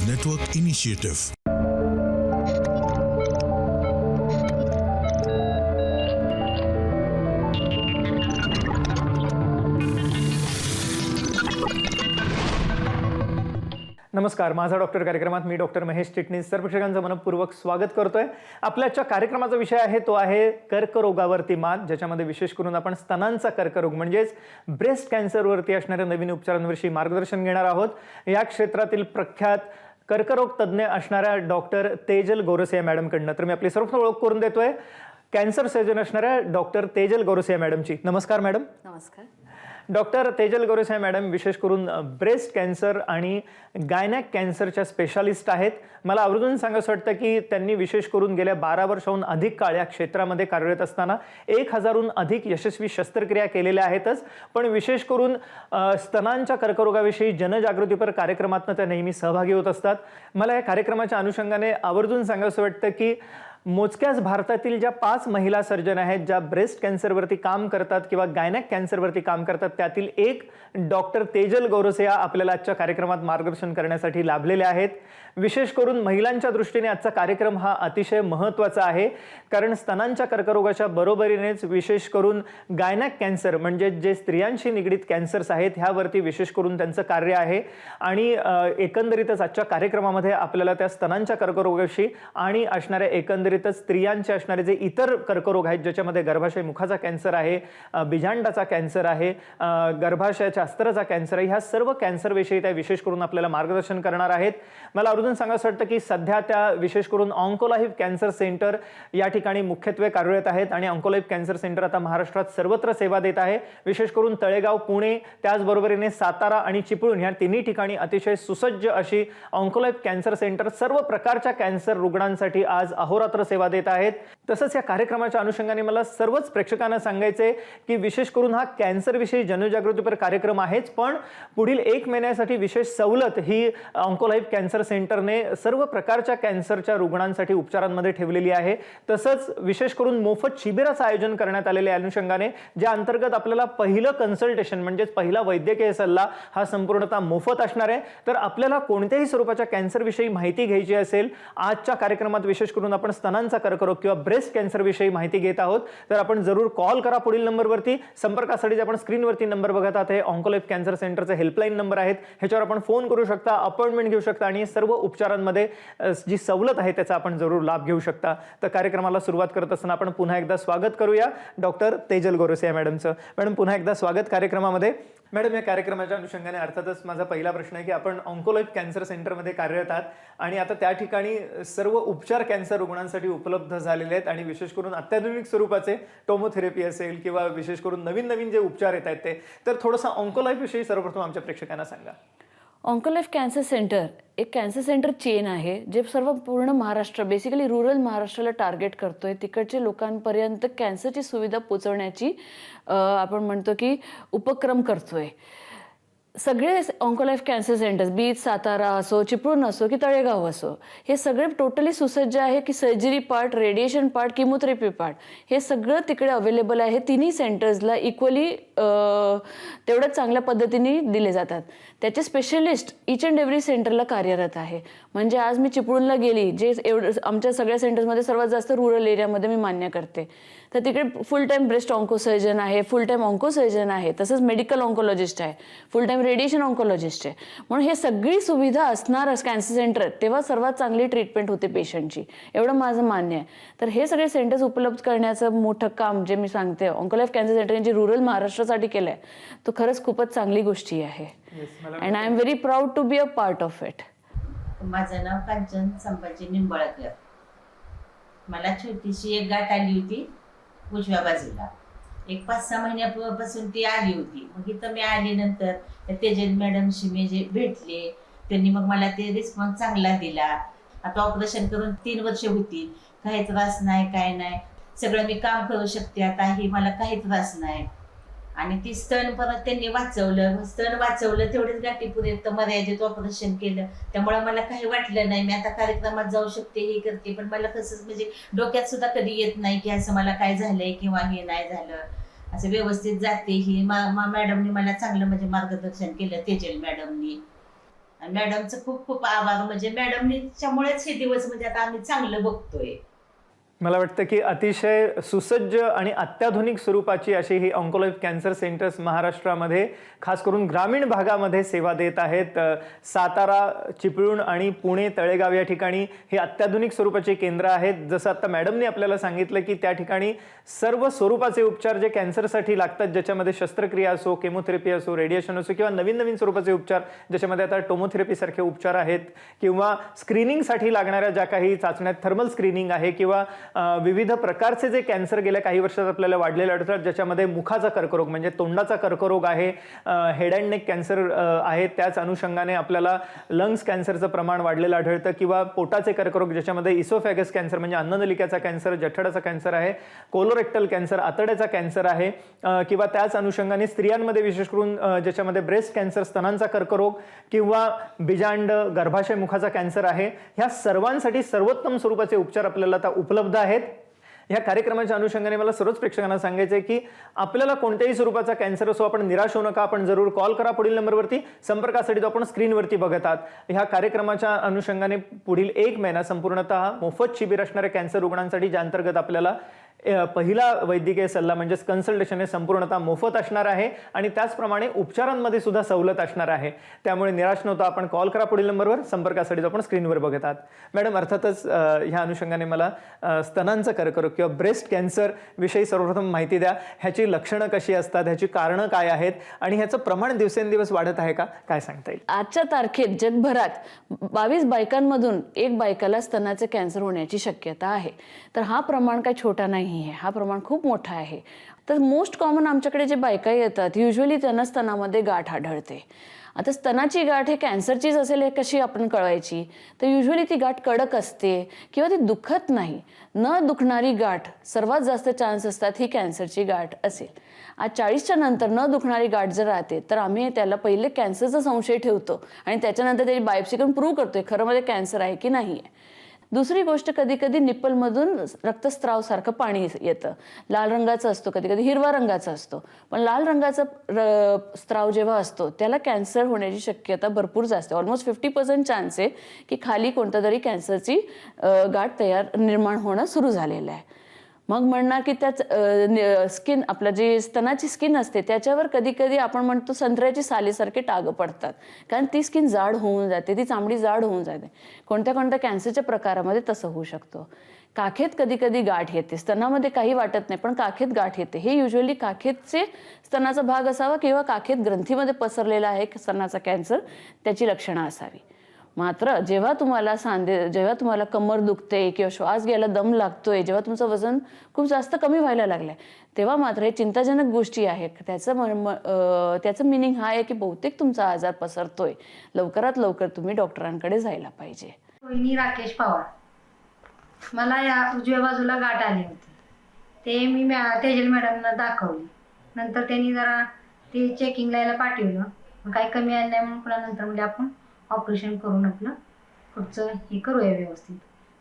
Network Initiative. नमस्कार, माझा doctor कार्यक्रमात मी डॉक्टर महेश चिटणीस सर्व प्रेक्षकांचं मनपूर्वक स्वागत करतोय. आपल्याच्या कार्यक्रमाचा विषय आहे तो आहे कर्करोगावरती मात, ज्याच्यामध्ये विशेष करून आपण स्तनांचा कर्करोग म्हणजेच ब्रेस्ट कॅन्सरवरती असणाऱ्या नवीन उपचारांविषयी मार्गदर्शन घेणार आहोत. या क्षेत्रातील प्रख्यात कर्करोग तज्ज्ञ असणाऱ्या डॉक्टर तेजल गोरसिया मॅडमकडनं तर मी आपली सर्वप्रथम ओळख करून देतोय कॅन्सर सर्जन असणाऱ्या डॉक्टर तेजल गोरसिया मॅडमची. नमस्कार मॅडम. नमस्कार. डॉक्टर तेजल गोरसिया मॅडम विशेष करून ब्रेस्ट कॅन्सर आणि गायनॅक कॅन्सरच्या स्पेशालिस्ट आहेत. मला आवर्जून सांगायचं वाटतं की त्यांनी विशेष करून गेल्या 12 वर्षाहून अधिक काळ या क्षेत्रामध्ये कार्यरत असताना 1000हून अधिक यशस्वी शस्त्रक्रिया केलेल्या आहेतच. पण विशेष करून स्तनांच्या कर्करोगाविषयी जनजागृतीपर कार्यक्रमातून त्या नेहमी सहभागी होत असतात. मला या कार्यक्रमाच्या अनुषंगाने आवर्जून सांगायचं वाटतं की मोजक्याच भारतातील ज्या 5 महिला सर्जन आहेत ज्या ब्रेस्ट कॅन्सरवरती काम करतात किंवा गायनॅक कॅन्सरवरती काम करतात त्यातील एक डॉक्टर तेजल गोरसिया आपल्याला आजच्या कार्यक्रमात मार्गदर्शन करण्यासाठी लाभलेले आहेत. विशेष करून महिलांच्या दृष्टीने आजचा कार्यक्रम हा अतिशय महत्त्वाचा आहे, कारण स्तनांच्या कर्करोगाच्या बरोबरीनेच विशेष करून गायनॅक कॅन्सर म्हणजे जे स्त्रियांशी निगडीत कॅन्सर्स आहेत ह्यावरती विशेष करून त्यांचं कार्य आहे. आणि एकंदरीतच आजच्या कार्यक्रमामध्ये आपल्याला त्या स्तनांच्या कर्करोगाशी आणि असणाऱ्या एकंदरीतच स्त्रियांचे असणारे जे इतर कर्करोग आहेत ज्याच्यामध्ये गर्भाशय मुखाचा कॅन्सर आहे, बीजांडाचा कॅन्सर आहे, गर्भाशयाच्या अस्तराचा कॅन्सर आहे, ह्या सर्व कॅन्सरविषयी त्या विशेष करून आपल्याला मार्गदर्शन करणार आहेत. मला अजून सांगायचं वाटतं की सध्या त्या विशेष करून ऑन्कोलाइफ कॅन्सर सेंटर या ठिकाणी मुख्यत्वे कार्यरत आहेत आणि ऑन्कोलाइफ कॅन्सर सेंटर आता महाराष्ट्रात सर्वत्र सेवा देत आहे. विशेष करून तळेगाव, पुणे, त्याचबरोबरीने सातारा आणि चिपळूण या तिन्ही ठिकाणी अतिशय सुसज्ज अशी ऑन्कोलाइफ कॅन्सर सेंटर सर्व प्रकारच्या कॅन्सर रुग्णांसाठी आज अहोरात्र सेवा देत आहेत. तसंच या कार्यक्रमाच्या अनुषंगाने मला सर्वच प्रेक्षकांना सांगायचे की विशेष करून हा कॅन्सरविषयी जनजागृतीपर कार्यक्रम आहेच, पण पुढील 1 महिन्यासाठी विशेष सवलत ही ऑन्कोलाइफ कॅन्सर सेंटरने सर्व प्रकारच्या कॅन्सरच्या रुग्णांसाठी उपचारांमध्ये ठेवलेली आहे. तसंच विशेष करून मोफत शिबिराचं आयोजन करण्यात आलेले आहे अनुषंगाने, ज्या अंतर्गत आपल्याला पहिलं कन्सल्टेशन म्हणजेच पहिला वैद्यकीय सल्ला हा संपूर्णतः मोफत असणार आहे. तर आपल्याला कोणत्याही स्वरूपाच्या कॅन्सरविषयी माहिती घ्यायची असेल, आजच्या कार्यक्रमात विशेष करून आपण स्तनांचा कर्करोग किंवा ब्रेस्ट कॅन्सर विषयी माहिती घेत आहोत, तर आपण जरूर कॉल करा पुढील नंबरवरती. संपर्कासाठी आपण स्क्रीनवरती नंबर बघत आहात, हे ऑन्कोलाइफ कॅन्सर सेंटरचे हेल्पलाईन नंबर आहेत, ह्याच्यावर आपण फोन करू शकता, अपॉइंटमेंट घेऊ शकता आणि सर्व उपचारांमध्ये जी सवलत आहे त्याचा आपण जरूर लाभ घेऊ शकता. तर कार्यक्रमाला सुरुवात करत असताना आपण पुन्हा एकदा स्वागत करूया डॉक्टर तेजल गोरसिया मॅडमचं. मॅडम पुन्हा एकदा स्वागत कार्यक्रमामध्ये. मॅडम, या कार्यक्रमाच्या अनुषंगाने अर्थातच माझा पहिला प्रश्न आहे की आपण ऑन्कोलाइफ कॅन्सर सेंटरमध्ये कार्यरत आहात आणि आता त्या ठिकाणी सर्व उपचार कॅन्सर रुग्णांसाठी उपलब्ध झालेले आहेत आणि विशेष करून अत्याधुनिक स्वरूपाचे टोमोथेरपी असेल किंवा विशेष करून नवीन जे उपचार येत आहेत ते, तर थोडंसं ऑन्कोलाइफ विषयी सर्वप्रथम आमच्या प्रेक्षकांना सांगा. ऑन्कोलाइफ कॅन्सर सेंटर एक कॅन्सर सेंटर चेन आहे जे सर्व पूर्ण महाराष्ट्र, बेसिकली रुरल महाराष्ट्राला टार्गेट करतोय. तिकडच्या लोकांपर्यंत कॅन्सरची सुविधा पोहोचवण्याची आपण म्हणतो की उपक्रम करतोय. सगळे Oncolife cancer centres, beach, Satara असो, चिपळूण असो की तळेगाव असो, हे सगळे टोटली सुसज्ज आहे की surgery part, radiation part, chemotherapy part हे सगळं तिकडे अवेलेबल आहे. तिन्ही सेंटर्सला इक्वली तेवढ्याच चांगल्या पद्धतीने दिले जातात. त्याचे स्पेशलिस्ट इच अँड एव्हरी सेंटरला कार्यरत आहे. म्हणजे आज मी चिपळूणला गेली, जे आमच्या सगळ्या सेंटर्समध्ये सर्वात जास्त रुरल एरियामध्ये मी मान्य करते, तर तिकडे फुल टाईम ब्रेस्ट ऑन्को सर्जन आहे, फुल टाईम ऑन्को सर्जन आहे, तसंच मेडिकल ऑन्कोलॉजिस्ट आहे, फुल टाईम रेडिएशन ऑन्कोलॉजिस्ट आहे. म्हणून हे सगळी सुविधा असणार कॅन्सर सेंटर तेव्हा सर्वात चांगली ट्रीटमेंट होते पेशंटची, एवढं माझं मान्य आहे. तर हे सगळे सेंटर्स उपलब्ध करण्याचं मोठं काम जे मी सांगते ऑन्कोलाइफ कॅन्सर सेंटरने जे रुरल महाराष्ट्रासाठी केलं आहे, तो खरंच खूपच चांगली गोष्टी आहे. And I am very proud to be a part of it. माझं नाव कांचन संभाजी निंबाळकर. मला छोटीशी एक गाठ आली होती उजव्या बाजूला. एक 5-6 महिन्यापासून ती आली होती. मग इथं मी आल्यानंतर तेजल मॅडमशी मी जे भेटले, त्यांनी मग मला ते रिस्पॉन्स चांगला दिला. आता ऑपरेशन करून 3 वर्ष होती, काही त्रास नाही, काय नाही, सगळं मी काम करू शकते आता, ही मला काही त्रास नाही. आणि ती स्तन परत त्यांनी वाचवलं, तेवढेच गाठीपुरेत मर्यादित ऑपरेशन केलं. त्यामुळे मला काही वाटलं नाही, मी आता कार्यक्रमात जाऊ शकते, हे करते. पण मला कसंच म्हणजे डोक्यात सुद्धा कधी येत नाही की असं मला काय झालंय किंवा हे नाही झालं, असं व्यवस्थित जाते. ही मॅडमनी मला चांगलं म्हणजे मार्गदर्शन केलं, तेजल मॅडमनी. आणि मॅडमचं खूप खूप आभार, म्हणजे मॅडमच्यामुळेच हे दिवस म्हणजे आता आम्ही चांगलं बघतोय. मला वाटतं की अतिशय सुसज्ज आणि अत्याधुनिक स्वरूपाची अशी ही ऑन्कोलाईफ कॅन्सर सेंटर्स महाराष्ट्रामध्ये खास करून ग्रामीण भागामध्ये सेवा देत आहेत. सातारा, चिपळूण आणि पुणे, तळेगाव या ठिकाणी हे अत्याधुनिक स्वरूपाची केंद्र आहेत. जसं आता मॅडमने आपल्याला सांगितलं की त्या ठिकाणी सर्व स्वरूपाचे उपचार जे कॅन्सरसाठी लागतात, ज्याच्यामध्ये शस्त्रक्रिया असो, केमोथेरपी असो, रेडिएशन असो किंवा नवीन नवीन स्वरूपाचे उपचार, ज्याच्यामध्ये आता टोमोथेरपीसारखे उपचार आहेत किंवा स्क्रीनिंगसाठी लागणाऱ्या ज्या काही चाचण्या, थर्मल स्क्रीनिंग आहे किंवा विविध प्रकारचे जे कॅन्सर गेल्या काही वर्षात आपल्याला वाढलेले आढळतात, ज्याच्यामध्ये मुखाचा कर्करोग म्हणजे तोंडाचा कर्करोग आहे, हेड अँड नेक कॅन्सर आहे, त्याच अनुषंगाने आपल्याला लंग्स कॅन्सरचं प्रमाण वाढलेलं आढळतं किंवा पोटाचे कर्करोग ज्याच्यामध्ये इसोफॅगस कॅन्सर म्हणजे अन्ननलिकाचा कॅन्सर, जठराचा कॅन्सर आहे, कोलोरेक्टल कॅन्सर, आतड्याचा कॅन्सर आहे किंवा त्याच अनुषंगाने स्त्रियांमध्ये विशेष करून ज्याच्यामध्ये ब्रेस्ट कॅन्सर, स्तनांचा कर्करोग किंवा बिजांड, गर्भाशय मुखाचा कॅन्सर आहे. ह्या सर्वांसाठी सर्वोत्तम स्वरूपाचे उपचार आपल्याला आता उपलब्ध आहेत. या कार्यक्रमाच्या अनुषंगाने मला सर्वच प्रेक्षकांना सांगायचं आहे की आपल्याला कोणत्याही स्वरूपाचा कॅन्सर असो, आपण निराश होऊ नका, आपण जरूर कॉल करा पुढील नंबरवरती. संपर्कासाठी तो आपण स्क्रीनवरती बघत आहात. ह्या कार्यक्रमाच्या अनुषंगाने पुढील 1 महिना संपूर्णतः मोफत शिबिर असणाऱ्या कॅन्सर रुग्णांसाठी, ज्या अंतर्गत आपल्याला पहिला वैद्यकीय सल्ला म्हणजेच कन्सल्टेशन हे संपूर्णतः मोफत असणार आहे आणि त्याचप्रमाणे उपचारांमध्ये सुद्धा सवलत असणार आहे. त्यामुळे निराश नव्हता, आपण कॉल करा पुढील नंबरवर. संपर्कासाठी आपण स्क्रीनवर बघत आहात. मॅडम, अर्थातच ह्या अनुषंगाने मला स्तनांचा कर्करोग किंवा ब्रेस्ट कॅन्सर विषयी सर्वप्रथम माहिती द्या. ह्याची लक्षणं कशी असतात, ह्याची कारणं काय आहेत आणि ह्याचं प्रमाण दिवसेंदिवस वाढत आहे का, काय सांगता येईल? आजच्या तारखेत जगभरात 22 बायकांमधून 1 बायकाला स्तनाचे कॅन्सर होण्याची शक्यता आहे. तर हा प्रमाण काही छोटा नाही आहे, हा प्रमाण खूप मोठा आहे. तर मोस्ट कॉमन आमच्याकडे जे बायका येतात युजली त्यांना स्तनामध्ये गाठ आढळते. आता स्तनाची गाठ हे कॅन्सरचीच असेल हे कशी आपण कळवायची? तर युजली ती गाठ कडक असते किंवा ती दुखत नाही. न दुखणारी गाठ सर्वात जास्त चान्स असतात ही कॅन्सरची गाठ असेल. आज 40च्या नंतर न दुखणारी गाठ जर राहते तर आम्ही त्याला पहिले कॅन्सरचा संशय ठेवतो आणि त्याच्यानंतर त्याची बायोप्सी करून प्रूव्ह करतोय खरं मध्ये कॅन्सर आहे की नाही आहे. दुसरी गोष्ट, कधी कधी निप्पलमधून रक्तस्राव सारखं पाणी येतं. लाल रंगाचं असतो, कधी कधी हिरवा रंगाचा असतो. पण लाल रंगाचा स्त्राव जेव्हा असतो त्याला कॅन्सर होण्याची शक्यता भरपूर जास्त, ऑलमोस्ट 50% चान्स आहे की खाली कोणत्या तरी कॅन्सरची गाठ निर्माण होणं सुरू झालेलं आहे. मग म्हणणार की त्याच स्किन, आपलं जे स्तनाची स्किन असते त्याच्यावर कधी कधी आपण म्हणतो संत्र्याची सालीसारखे टाग पडतात, कारण ती स्किन जाड होऊन जाते, ती चामडी जाड होऊन जाते. कोणत्या कोणत्या कॅन्सरच्या प्रकारामध्ये तसं होऊ शकतो. काखेत कधी कधी गाठ येते, स्तनामध्ये काही वाटत नाही पण काखेत गाठ येते. हे युजली काखेतचे स्तनाचा भाग असावा किंवा काखेत ग्रंथीमध्ये पसरलेला आहे स्तनाचा कॅन्सर, त्याची लक्षणं असावी. मात्र जेव्हा तुम्हाला कमर दुखते किंवा श्वास घ्यायला दम लागतोय, जेव्हा तुमचं वजन खूप जास्त कमी व्हायला लागलंय, तेव्हा मात्र हे चिंताजनक गोष्टी आहेत. त्याचं मिनिंग हा आहे की बहुतेक तुमचा आजार पसरतोय. लवकरात लवकर तुम्ही डॉक्टरांकडे जायला पाहिजे. रोहिणी राकेश पवार. मला या उजव्या बाजूला गाठ आली होती. ते मी तेजल मॅडमना दाखवली. नंतर त्यांनी जरा ते चेकिंगला यायला पाठवलं. काही कमी आलं नाही म्हणून पुन्हा नंतर म्हणजे आपण ऑपरेशन करून आपलं पुढचं हे करूया व्यवस्थित.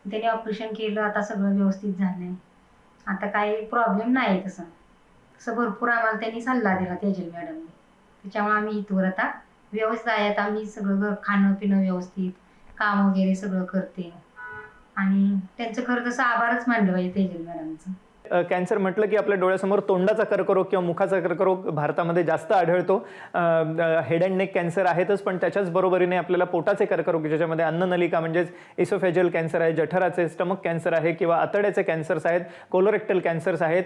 त्यांनी ऑपरेशन केलं, आता सगळं व्यवस्थित झालंय. आता काही प्रॉब्लेम नाही तसं भरपूर आम्हाला त्यांनी सल्ला दिला तेजल मॅडमने. त्याच्यामुळे आम्ही इथवर आता व्यवस्थित आहे. आता आम्ही सगळं खाणं पिणं व्यवस्थित, काम वगैरे सगळं करते आणि त्यांचं खरं तसं आभारच मानलं पाहिजे तेजल मॅडमचं. कॅन्सर म्हटलं की आपल्या डोळ्यासमोर तोंडाचा कर्करोग किंवा मुखाचा कर्करोग भारतामध्ये जास्त आढळतो. हेड अँड नेक कॅन्सर आहेतच, पण त्याच्याच बरोबरीने आपल्याला पोटाचे कर्करोग, ज्याच्यामध्ये अन्ननलिका म्हणजेच इसोफेजियल कॅन्सर आहे, जठराचे स्टमक कॅन्सर आहे किंवा आतड्याचे कॅन्सर्स आहेत, कोलोरेक्टल कॅन्सर्स आहेत,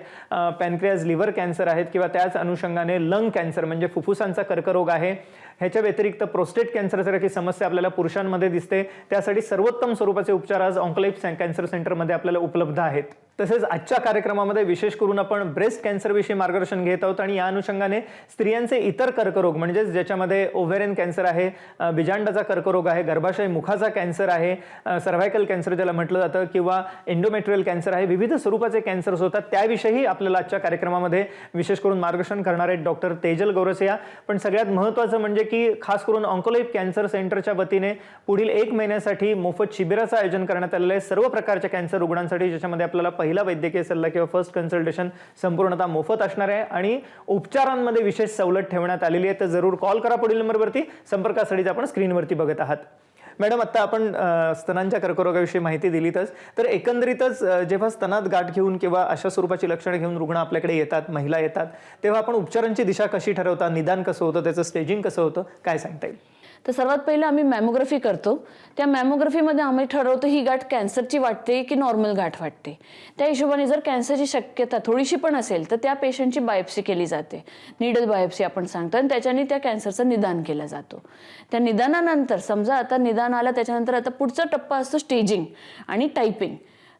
पॅनक्रियाज लिव्हर कॅन्सर आहेत किंवा त्याच अनुषंगाने लंग कॅन्सर म्हणजे फुफ्फुसांचा कर्करोग आहे. ह्याच्या व्यतिरिक्त प्रोस्टेट कॅन्सरसारखी समस्या आपल्याला पुरुषांमध्ये दिसते. त्यासाठी सर्वोत्तम स्वरूपाचे उपचार आज ऑन्कोलाईफ कॅन्सर सेंटरमध्ये आपल्याला उपलब्ध आहेत. तसेच आजच्या कार्यक्रमामध्ये विशेष करून आपण ब्रेस्ट कॅन्सरविषयी मार्गदर्शन घेत आहोत आणि या अनुषंगाने स्त्रियांचे इतर कर्करोग म्हणजेच ज्याच्यामध्ये ओव्हेरियन कॅन्सर आहे, बिजांडाचा कर्करोग आहे, गर्भाशय मुखाचा कॅन्सर आहे, सर्व्हायकल कॅन्सर ज्याला म्हटलं जातं किंवा एंडोमेट्रियल कॅन्सर आहे, विविध स्वरूपाचे कॅन्सर्स होतात. त्याविषयी आपल्याला आजच्या कार्यक्रमामध्ये विशेष करून मार्गदर्शन करणार आहेत डॉक्टर तेजल गौरसिया. पण सगळ्यात महत्त्वाचं म्हणजे की खास करून ऑन्कोलाईफ कॅन्सर सेंटरच्या वतीने पुढील 1 महिन्यासाठी मोफत शिबिराचं आयोजन करण्यात आलेलं आहे सर्व प्रकारच्या कॅन्सर रुग्णांसाठी, ज्याच्यामध्ये आपल्याला पहिला वैद्यकीय सल्ला किंवा फर्स्ट कन्सल्टेशन संपूर्णतः मोफत असणार आहे आणि उपचारांमध्ये विशेष सवलत ठेवण्यात आलेली आहे. तर जरूर कॉल करा पुढील नंबरवरती. संपर्कासाठी आपण स्क्रीनवरती बघत आहात. मॅडम, आता आपण स्तनांच्या कर्करोगाविषयी माहिती दिलीतच, तर एकंदरीतच जेव्हा स्तनात गाठ घेऊन किंवा अशा स्वरूपाची लक्षणे घेऊन रुग्ण आपल्याकडे येतात, महिला येतात, तेव्हा आपण उपचारांची दिशा कशी ठरवता, निदान कसं होतं, त्याचं स्टेजिंग कसं होतं, काय सांगता येईल? तर सर्वात पहिलं आम्ही मॅमोग्राफी करतो. त्या मॅमोग्राफीमध्ये आम्ही ठरवतो ही गाठ कॅन्सरची वाटते की नॉर्मल गाठ वाटते. त्या हिशोबाने जर कॅन्सरची शक्यता थोडीशी पण असेल तर त्या पेशंटची बायोप्सी केली जाते, निडल बायोप्सी आपण सांगतो, आणि त्याच्याने त्या कॅन्सरचं निदान केलं जातो. त्या निदानानंतर समजा आता निदान आलं, त्याच्यानंतर आता पुढचा टप्पा असतो स्टेजिंग आणि टायपिंग.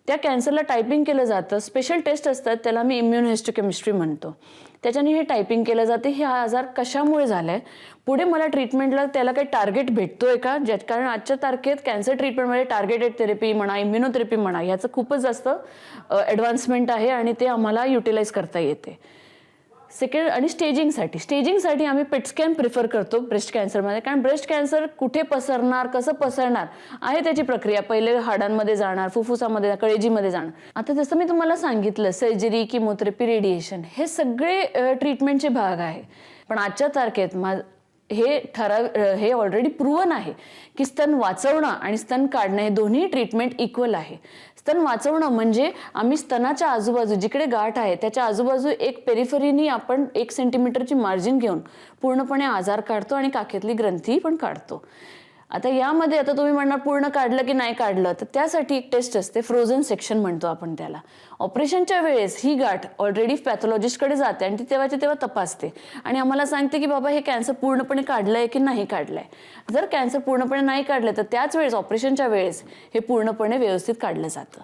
त्या कॅन्सरला टायपिंग केलं जातं, स्पेशल टेस्ट असतात, त्याला मी इम्युनोहिस्टोकेमिस्ट्री म्हणतो. त्याच्याने हे टायपिंग केलं जाते, हे आजार कशामुळे झालाय, पुढे मला ट्रीटमेंटला त्याला काही टार्गेट भेटतोय का, कारण आजच्या तारखेत कॅन्सर ट्रीटमेंटमध्ये टार्गेटेड थेरपी म्हणा, इम्युनोथेरपी म्हणा, याचं खूपच जास्त ॲडव्हान्समेंट आहे आणि ते आम्हाला युटिलाइज करता येते. सेकंड आणि स्टेजिंगसाठी आम्ही पेट स्कॅन प्रिफर करतो ब्रेस्ट कॅन्सरमध्ये, कारण ब्रेस्ट कॅन्सर कुठे पसरणार, कसं पसरणार आहे त्याची प्रक्रिया. पहिले हाडांमध्ये जाणार, फुफ्फुसामध्ये, कळेजीमध्ये जाणार. आता जसं मी तुम्हाला सांगितलं, सर्जरी, किमोथेरपी, रेडिएशन हे सगळे ट्रीटमेंटचे भाग आहे. पण आजच्या तारखेत हे ऑलरेडी प्रूव्हन आहे की स्तन वाचवणं आणि स्तन काढणं हे दोन्ही ट्रीटमेंट इक्वल आहे. स्तन वाचवणं म्हणजे आम्ही स्तनाच्या आजूबाजू जिकडे गाठ आहे त्याच्या आजूबाजू एक पेरिफरीनी आपण 1 सेंटीमीटरची मार्जिन घेऊन पूर्णपणे आजार काढतो आणि काखेतली ग्रंथी पण काढतो. आता यामध्ये आता तुम्ही म्हणणार पूर्ण काढलं की नाही काढलं, तर त्यासाठी एक टेस्ट असते, फ्रोझन सेक्शन म्हणतो आपण त्याला. ऑपरेशनच्या वेळेस ही गाठ ऑलरेडी पॅथॉलॉजिस्टकडे जाते आणि ती तेव्हाच्या तेव्हा तपासते आणि आम्हाला सांगते की बाबा हे कॅन्सर पूर्णपणे काढलंय की नाही काढलंय. जर कॅन्सर पूर्णपणे नाही काढलं तर त्याच वेळेस ऑपरेशनच्या वेळेस हे पूर्णपणे व्यवस्थित काढलं जातं.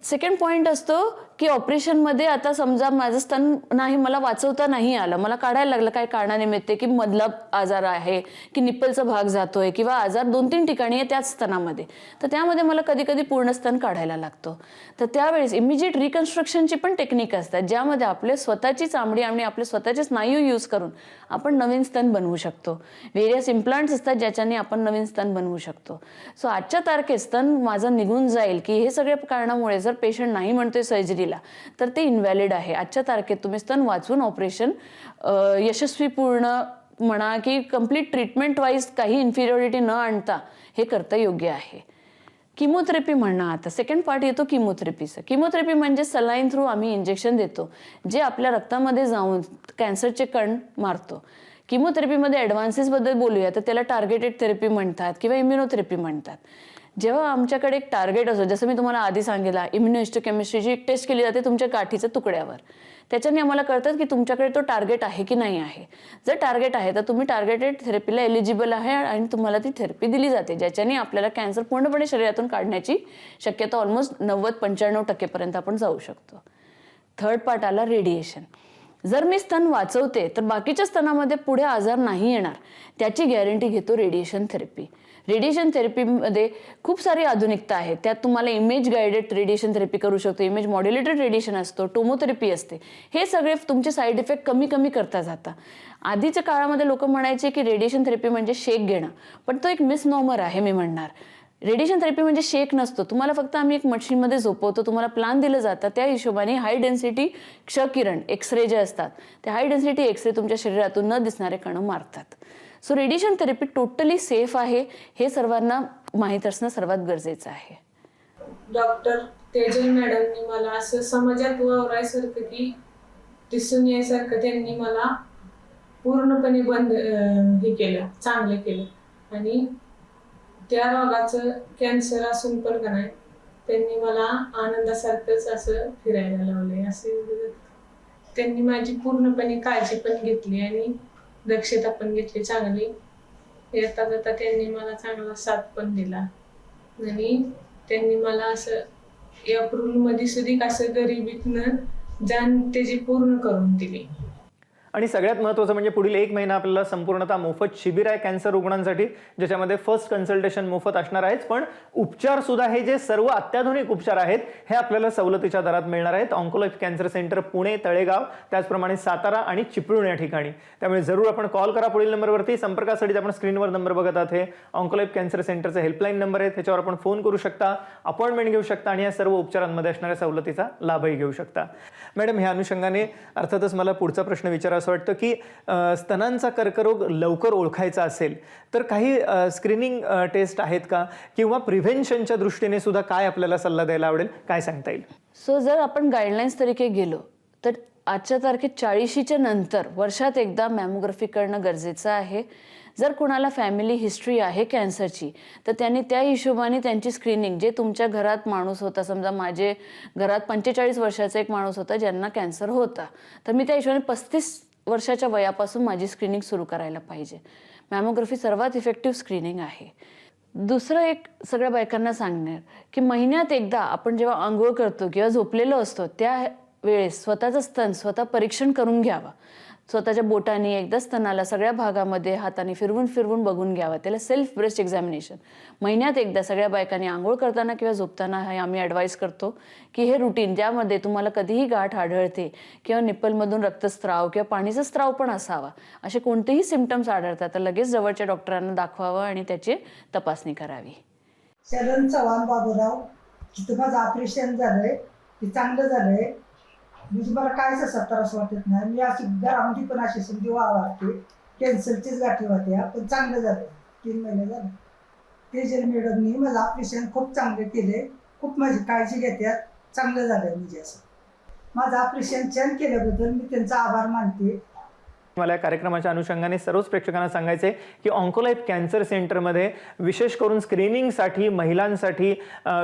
सेकंड पॉईंट असतो की ऑपरेशनमध्ये आता समजा माझं स्तन नाही, मला वाचवता नाही आलं, मला काढायला लागलं, काय कारणानिमित्त, की मधला आजार आहे की निप्पलचा भाग जातोय किंवा आजार 2-3 ठिकाणी आहे त्याच स्तनामध्ये, तर त्यामध्ये मला कधी कधी पूर्ण स्तन काढायला लागतो. तर त्यावेळेस इमिजिएट रिकन्स्ट्रक्शनची पण टेक्निक असतात, ज्यामध्ये आपले स्वतःची चामडी आणि आपले स्वतःचे स्नायू यूज करून आपण नवीन स्तन बनवू शकतो. व्हेरियस इम्प्लांट्स असतात ज्याच्याने आपण नवीन स्तन बनवू शकतो. सो आजच्या तारखेत स्तन माझं निघून जाईल की हे सगळ्या कारणामुळे जर पेशंट नाही म्हणतोय सर्जरीला तर ते इनव्हॅलिड आहे. आजच्या तारखेत तुम्ही स्तन वाचवून ऑपरेशन यशस्वीपूर्ण म्हणा की कम्प्लीट ट्रीटमेंट वाईज काही इन्फिरियरिटी न आणता हे करता योग्य आहे. किमोथेरपी म्हणणं, आता सेकंड पार्ट येतो किमोथेरपीचं. किमोथेरपी म्हणजे सलाईन थ्रू आम्ही इंजेक्शन देतो जे आपल्या रक्तामध्ये जाऊन कॅन्सरचे कण मारतो. किमोथेरपीमध्ये ॲडव्हान्सेसबद्दल बोलूया तर त्याला टार्गेटेड थेरपी म्हणतात किंवा इम्युनोथेरपी म्हणतात. जेव्हा आमच्याकडे एक टार्गेट असतो, जसं मी तुम्हाला आधी सांगितलं, इम्युनोहिस्टोकेमिस्ट्रीची एक टेस्ट केली जाते तुमच्या गाठीच्या तुकड्यावर. त्याच्याने आम्हाला कळतं की तुमच्याकडे तो टार्गेट आहे की नाही आहे. जर टार्गेट आहे तर तुम्ही टार्गेटेड थेरपीला एलिजिबल आहे आणि तुम्हाला ती थेरपी दिली जाते, ज्याच्याने आपल्याला कॅन्सर पूर्णपणे शरीरातून काढण्याची शक्यता ऑलमोस्ट 90-95% आपण जाऊ शकतो. थर्ड पार्ट आला रेडिएशन. जर मी स्तन वाचवते तर बाकीच्या स्तनामध्ये पुढे आजार नाही येणार, त्याची गॅरंटी घेतो रेडिएशन थेरपी. रेडिएशन थेरपीमध्ये खूप सारी आधुनिकता आहे. त्यात तुम्हाला इमेज गायडेड रेडिएशन थेरपी करू शकतो, इमेज मॉड्युलेटेड रेडिएशन असतो, टोमोथेरपी असते. हे सगळे तुमचे साईड इफेक्ट कमी कमी करता जातात. आधीच्या काळामध्ये लोक म्हणायचे की रेडिएशन थेरपी म्हणजे शेक घेणं, पण तो एक मिसनॉमर आहे. मी म्हणणार रेडिएशन थेरपी म्हणजे शेक नसतो. तुम्हाला फक्त आम्ही एक मशीनमध्ये झोपवतो, तुम्हाला प्लान दिलं जातं, त्या हिशोबाने हाय डेन्सिटी क्षकिरण एक्सरे जे असतात ते हाय डेन्सिटी एक्सरे तुमच्या शरीरातून न दिसणारे कण मारतात. So radiation therapy totally safe आहे, हे सर्वांना माहीत असणं सर्वात गरजेचं आहे. डॉक्टर तेजल मॅडमनी मला असं समाजात वावरायसारखं की दिसून यायसारखं त्यांनी मला पूर्णपणे बंद हे केलं, चांगलं केलं. आणि त्या रोगाचं कॅन्सर असून पण का नाही, त्यांनी मला आनंदासारखंच असं फिरायला लावलंय. असे त्यांनी माझी पूर्णपणे काळजी पण घेतली आणि दक्षता पण घेतली चांगली. येता जाता त्यांनी मला चांगला साथ पण दिला आणि त्यांनी मला असं एप्रिलमध्ये सुद्धा असं गरिबीतनं जाण त्याची पूर्ण करून दिली. आणि सगळ्यात महत्त्वाचं म्हणजे पुढील 1 महिना आपल्याला संपूर्णतः मोफत शिबिर आहे कॅन्सर रुग्णांसाठी, ज्याच्यामध्ये फर्स्ट कन्सल्टेशन मोफत असणार आहेच, पण उपचार सुद्धा हे जे सर्व अत्याधुनिक उपचार आहेत हे आपल्याला सवलतीच्या दरात मिळणार आहेत ऑन्कोलाईफ कॅन्सर सेंटर पुणे, तळेगाव, त्याचप्रमाणे सातारा आणि चिपळूण या ठिकाणी. त्यामुळे जरूर आपण कॉल करा पुढील नंबरवरती. संपर्कासाठी आपण स्क्रीनवर नंबर बघत आहात, हे ऑन्कोलाईफ कॅन्सर सेंटरचे हेल्पलाईन नंबर आहे, त्याच्यावर आपण फोन करू शकता, अपॉइंटमेंट घेऊ शकता आणि या सर्व उपचारांमध्ये असणाऱ्या सवलतीचा लाभही घेऊ शकता. मॅडम, ह्या अनुषंगाने अर्थातच मला पुढचा प्रश्न विचारा असं वाटतं की स्तनांचा कर्करोग लवकर ओळखायचा असेल तर काही स्क्रीनिंग टेस्ट आहेत का, किंवा प्रिव्हेन्शनच्या दृष्टीने सुद्धा काय आपल्याला सल्ला द्यायला आवडेल, काय सांगता येईल? सो जर आपण गाईडलाईन्स तरीके गेलो तर आजच्या तारखेत 40शीच्या नंतर वर्षात एकदा मॅमोग्राफी करणं गरजेचं आहे. जर कोणाला फॅमिली हिस्ट्री आहे कॅन्सरची तर त्यांनी त्या हिशोबाने त्यांची स्क्रीनिंग, जे तुमच्या घरात माणूस होता, समजा माझे घरात 45 वर्षाचा एक माणूस होता ज्यांना कॅन्सर होता, तर मी त्या हिशोबाने 35 वर्षाच्या वयापासून माझी स्क्रीनिंग सुरू करायला पाहिजे. मॅमोग्राफी सर्वात इफेक्टिव्ह स्क्रीनिंग आहे. दुसरं एक सगळ्या बायकांना सांगणार की महिन्यात एकदा आपण जेव्हा आंघोळ करतो किंवा झोपलेलो असतो त्या वेळेस स्वतःचं स्तन स्वतः परीक्षण करून घ्यावा. स्वतःच्या बोटाने एकदा स्तनाला सगळ्या भागामध्ये हाताने फिरवून फिरवून बघून घ्यावा. त्याला सेल्फ ब्रेस्ट एक्झामिनेशन महिन्यात एकदा सगळ्या बायकांनी आंघोळ करताना किंवा झोपताना हे आम्ही ॲडवाईस करतो की हे रुटीन, ज्यामध्ये तुम्हाला कधीही गाठ आढळते किंवा निप्पलमधून रक्तस्राव किंवा पाणीचा स्त्राव पण असावा, असे कोणतेही सिम्पटम्स आढळतात तर लगेच जवळच्या डॉक्टरांना दाखवावं आणि त्याची तपासणी करावी. शरण चव्हाण बाबूराव, जिथं माझं ऑपरेशन झालंय ते चांगलं झालंय. म्हणजे मला कायच असा त्रास वाटत नाही. मी अशी घरामध्ये पण अशी संधी वाढते, कॅन्सरचीच गाठी होत्या, पण चांगलं झालं. 3 महिने झाले. तेजल मॅडमनी माझं ऑपरेशन खूप चांगलं केले, खूप माझी काळजी घेतात, चांगलं झालं. म्हणजे असं माझं ऑपरेशन छान केल्याबद्दल मी त्यांचा आभार मानते. मला या कार्यक्रमाच्या अनुषंगाने सर्वच प्रेक्षकांना सांगायचे की ऑन्कोलाईफ कॅन्सर सेंटरमध्ये विशेष करून स्क्रीनिंगसाठी महिलांसाठी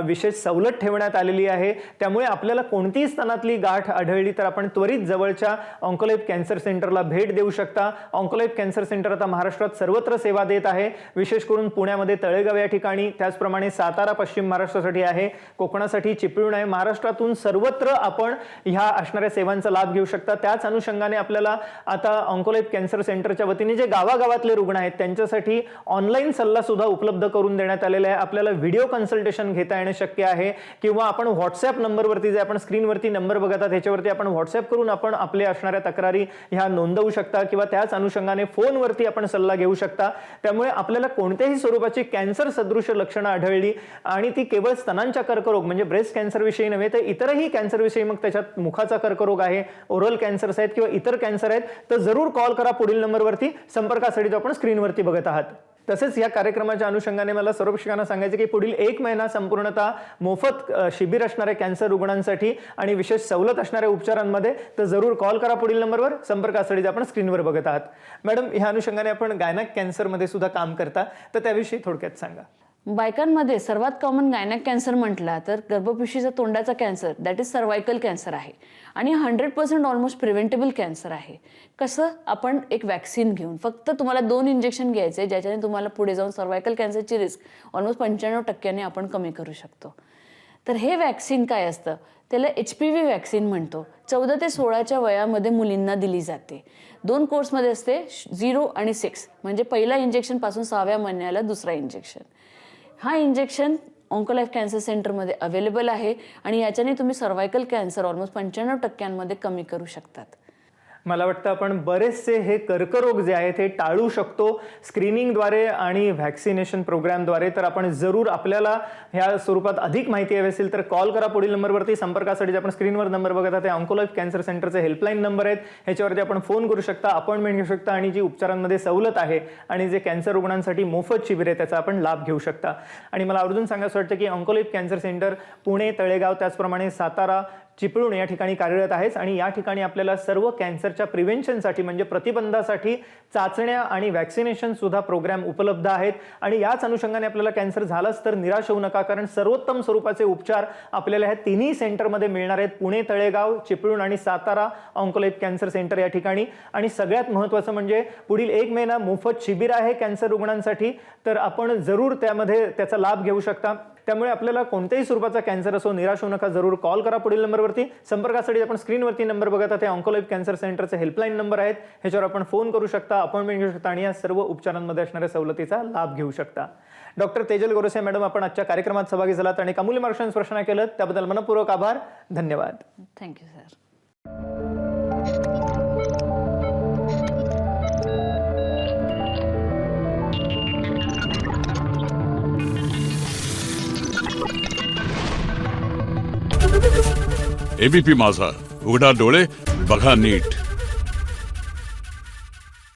विशेष सवलत ठेवण्यात आलेली आहे. त्यामुळे आपल्याला कोणतीही स्तनातली गाठ आढळली तर आपण त्वरित जवळच्या ऑन्कोलाईफ कॅन्सर सेंटरला भेट देऊ शकता. ऑन्कोलाईफ कॅन्सर सेंटर आता महाराष्ट्रात सर्वत्र सेवा देत आहे. विशेष करून पुण्यामध्ये तळेगाव या ठिकाणी, त्याचप्रमाणे सातारा पश्चिम महाराष्ट्रासाठी आहे, कोकणासाठी चिपळूण आहे. महाराष्ट्रातून सर्वत्र आपण ह्या असणाऱ्या सेवांचा लाभ घेऊ शकता. त्याच अनुषंगाने आपल्याला आता ऑन्कोलाईफ कॅन्सर सेंटरच्या वतीने जे गावागावातले रुग्ण आहेत त्यांच्यासाठी ऑनलाईन सल्ला सुद्धा उपलब्ध करून देण्यात आलेला आहे. आपल्याला व्हिडिओ कन्सल्टेशन घेता येणं शक्य आहे, किंवा आपण व्हॉट्सॲप नंबरवरती जे आपण स्क्रीनवरती नंबर बघत आहात त्याच्यावरती आपण व्हॉट्सॲप करून आपण आपल्या असणाऱ्या तक्रारी ह्या नोंदवू शकता, किंवा त्याच अनुषंगाने फोनवरती आपण सल्ला घेऊ शकता. त्यामुळे आपल्याला कोणत्याही स्वरूपाची कॅन्सर सदृश लक्षणं आढळली आणि ती केवळ स्तनांच्या कर्करोग म्हणजे ब्रेस्ट कॅन्सर विषयी नव्हे तर इतरही कॅन्सर विषयी, मग त्याच्यात मुखाचा कर्करोग आहे, ओरल कॅन्सर्स आहेत किंवा इतर कॅन्सर आहेत, तर जरूर कॉल करा पुढील नंबरवरती. संपर्कासाठी जो आपण स्क्रीनवरती बघत आहात. तसेच या कार्यक्रमाच्या अनुषंगाने मला सर्व प्रेक्षकांना सांगायचे की पुढील 1 महिना संपूर्णतः मोफत शिबिर असणाऱ्या कॅन्सर रुग्णांसाठी आणि विशेष सवलत असणाऱ्या उपचारांमध्ये, तर जरूर कॉल करा पुढील नंबरवर. संपर्कासाठी आपण स्क्रीनवर बघत आहात. मॅडम, ह्या अनुषंगाने आपण गायनॅक कॅन्सरमध्ये सुद्धा काम करता, तर त्याविषयी थोडक्यात सांगा. बायकांमध्ये सर्वात कॉमन गायनॅक कॅन्सर म्हटला तर गर्भपिशवीचा तोंडाचा cancer, that is cervical cancer आहे आणि 100% ऑलमोस्ट प्रिव्हेंटेबल कॅन्सर आहे. कसं, आपण एक वॅक्सिन घेऊन फक्त तुम्हाला 2 इंजेक्शन घ्यायचे, ज्याच्याने तुम्हाला पुढे जाऊन सर्वायकल कॅन्सरची रिस्क ऑलमोस्ट 95% आपण कमी करू शकतो. तर हे वॅक्सिन काय असतं, त्याला HPV वॅक्सिन म्हणतो. 14 ते 16च्या वयामध्ये मुलींना दिली जाते. 2 कोर्समध्ये असते, 0 आणि 6, म्हणजे पहिला इंजेक्शन पासून 6व्या महिन्याला दुसरा इंजेक्शन. हा इंजेक्शन ऑन्कोलाईफ कॅन्सर सेंटरमध्ये अवेलेबल आहे आणि याच्याने तुम्ही सर्वायकल कॅन्सर ऑलमोस्ट 95% कमी करू शकतात. मला वाटतं आपण बरेचसे हे कर्करोग जे आहेत हे टाळू शकतो स्क्रीनिंगद्वारे आणि व्हॅक्सिनेशन प्रोग्रामद्वारे. तर आपण जरूर, आपल्याला ह्या स्वरूपात अधिक माहिती हवी असेल तर कॉल करा पुढील नंबरवरती. संपर्कासाठी आपण स्क्रीनवर नंबर बघत आहात, ते ऑन्कोलाईफ कॅन्सर सेंटरचे हेल्पलाईन नंबर आहेत, ह्याच्यावरती आपण फोन करू शकता, अपॉइंटमेंट घेऊ शकता आणि जी उपचारांमध्ये सवलत आहे आणि जे कॅन्सर रुग्णांसाठी मोफत शिबिर आहे त्याचा आपण लाभ घेऊ शकता. आणि मला आवर्जून सांगायचं वाटतं की ऑन्कोलाईफ कॅन्सर सेंटर पुणे, तळेगाव, त्याचप्रमाणे सातारा, चिपळूण या ठिकाणी कार्यरत आहेच आणि या ठिकाणी आपल्याला सर्व कॅन्सरच्या प्रिव्हेन्शनसाठी म्हणजे प्रतिबंधासाठी चाचण्या आणि व्हॅक्सिनेशन सुद्धा प्रोग्राम उपलब्ध आहेत. आणि याच अनुषंगाने आपल्याला कॅन्सर झालाच तर निराश होऊ नका, कारण सर्वोत्तम स्वरूपाचे उपचार आपल्याला ह्या तिन्ही सेंटरमध्ये मिळणार आहेत, पुणे, तळेगाव, चिपळूण आणि सातारा ऑन्कोलाईफ कॅन्सर सेंटर या ठिकाणी. आणि सगळ्यात महत्त्वाचं म्हणजे पुढील 1 महिना मोफत शिबिर आहे कॅन्सर रुग्णांसाठी, तर आपण जरूर त्यामध्ये त्याचा लाभ घेऊ शकता. त्यामुळे आपल्याला कोणत्याही स्वरूपाचा कॅन्सर असो, निराश होऊ नका, जरूर कॉल करा पुढील नंबरवरती. संपर्कासाठी आपण स्क्रीनवरती नंबर बघत आहात, ऑन्कोलाईफ कॅन्सर सेंटरचे हेल्पलाईन नंबर आहेत, ह्याच्यावर आपण फोन करू शकता, अपॉइंटमेंट घेऊ शकता आणि या सर्व उपचारांमध्ये असणाऱ्या सवलतीचा लाभ घेऊ शकता. डॉक्टर तेजल गोरेसे मॅडम, आपण आजच्या कार्यक्रमात सहभागी झालात आणि अमूल्य मार्गदर्शन प्रश्न केलं त्याबद्दल मनपूर्वक आभार. धन्यवाद. Thank you sir. एबीपी माझा, उघडा डोळे बघा नीट.